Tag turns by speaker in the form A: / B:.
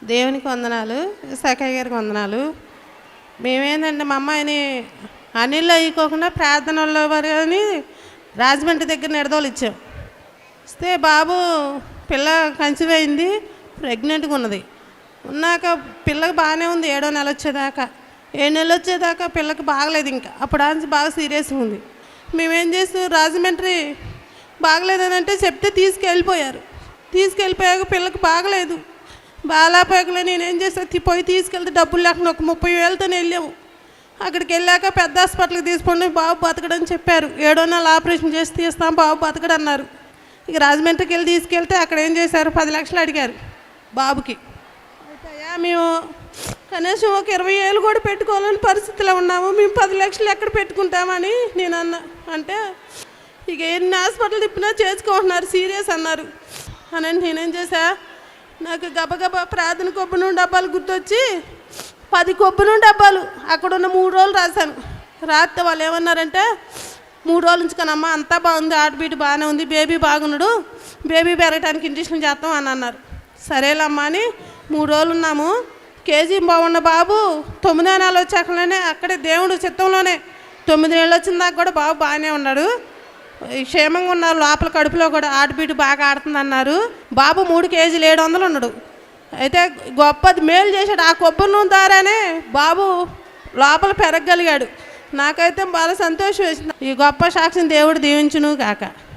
A: దేవునికి వందనాలు. సఖయ్య గారికి వందనాలు. మేమేందంటే మా అమ్మాయిని అనిల్లో అయ్యికోకుండా ప్రార్థనలో వారు అని రాజమండ్రి దగ్గర నిడదోలు ఇస్తే బాబు పిల్ల కన్సీవ్ అయింది, ప్రెగ్నెంట్గా ఉన్నది. ఉన్నాక పిల్లకి బాగానే ఉంది 7వ నెల వచ్చేదాకా. 7 నెలలు వచ్చేదాకా పిల్లకి బాగలేదు. ఇంకా అప్పుడు నుంచి బాగా సీరియస్గా ఉంది. మేమేం చేస్తాం, రాజమండ్రి బాగలేదని అంటే చెప్తే తీసుకెళ్ళిపోయారు. తీసుకెళ్ళిపోయాక పిల్లకి బాగలేదు. బాగాలేకపోయాకలే నేనేం చేస్తా, పోయి తీసుకెళ్తే డబ్బులు లేకుండా ఒక 30,000తో వెళ్ళాము. అక్కడికి వెళ్ళాక పెద్ద హాస్పిటల్కి తీసుకోండి, బాబు బతకడని చెప్పారు. 7వ నెల ఆపరేషన్ చేసి తీస్తాం, బాబు బతకడు అన్నారు. ఇక రాజమండ్రికి వెళ్ళి తీసుకెళ్తే అక్కడ ఏం చేశారు, 10 లక్షలు అడిగారు బాబుకి. అయితే మేము కనీసం ఒక 20,000 కూడా పెట్టుకోవాలని పరిస్థితిలో ఉన్నాము. మేము 10 లక్షలు ఎక్కడ పెట్టుకుంటామని నేను అంటే ఇక ఎన్ని హాస్పిటల్ తిప్పినా చేసుకుంటున్నారు, సీరియస్ అన్నారు. అని నేనేం చేశా, నాకు గబగబా ప్రార్థన కొబ్బరి నూనె డబ్బాలు గుర్తొచ్చి 10 కొబ్బరి నూనె డబ్బాలు అక్కడ ఉన్న 3 రోజులు రాశాను. రాస్తే వాళ్ళు ఏమన్నారంటే 3 రోజులు ఉంచుకోనమ్మా, అంతా బాగుంది, ఆటబీటు బాగానే ఉంది, బేబీ బాగున్నాడు, బేబీ పెరగటానికి ఇంజక్షన్ చేస్తాం అని అన్నారు. సరేలమ్మా అని 3 రోజులు ఉన్నాము. కేజీ బాగున్న బాబు 9వ నెల వచ్చాకనే అక్కడే దేవుడు చిత్తంలోనే 9 నెలలు వచ్చిన దాకా కూడా బాబు బాగానే ఉన్నాడు, క్షేమంగా ఉన్నారు. లోపల కడుపులో కూడా ఆటబీటు బాగా ఆడుతుంది అన్నారు. బాబు 3 కేజీలు 700 ఉన్నాడు. అయితే గొప్పది మేలు చేశాడు. ఆ కొబ్బరి నూనె ద్వారానే బాబు లోపల పెరగగలిగాడు. నాకైతే బాగా సంతోషం వేసింది. ఈ గొప్ప సాక్షిని దేవుడు దీవించును కాక.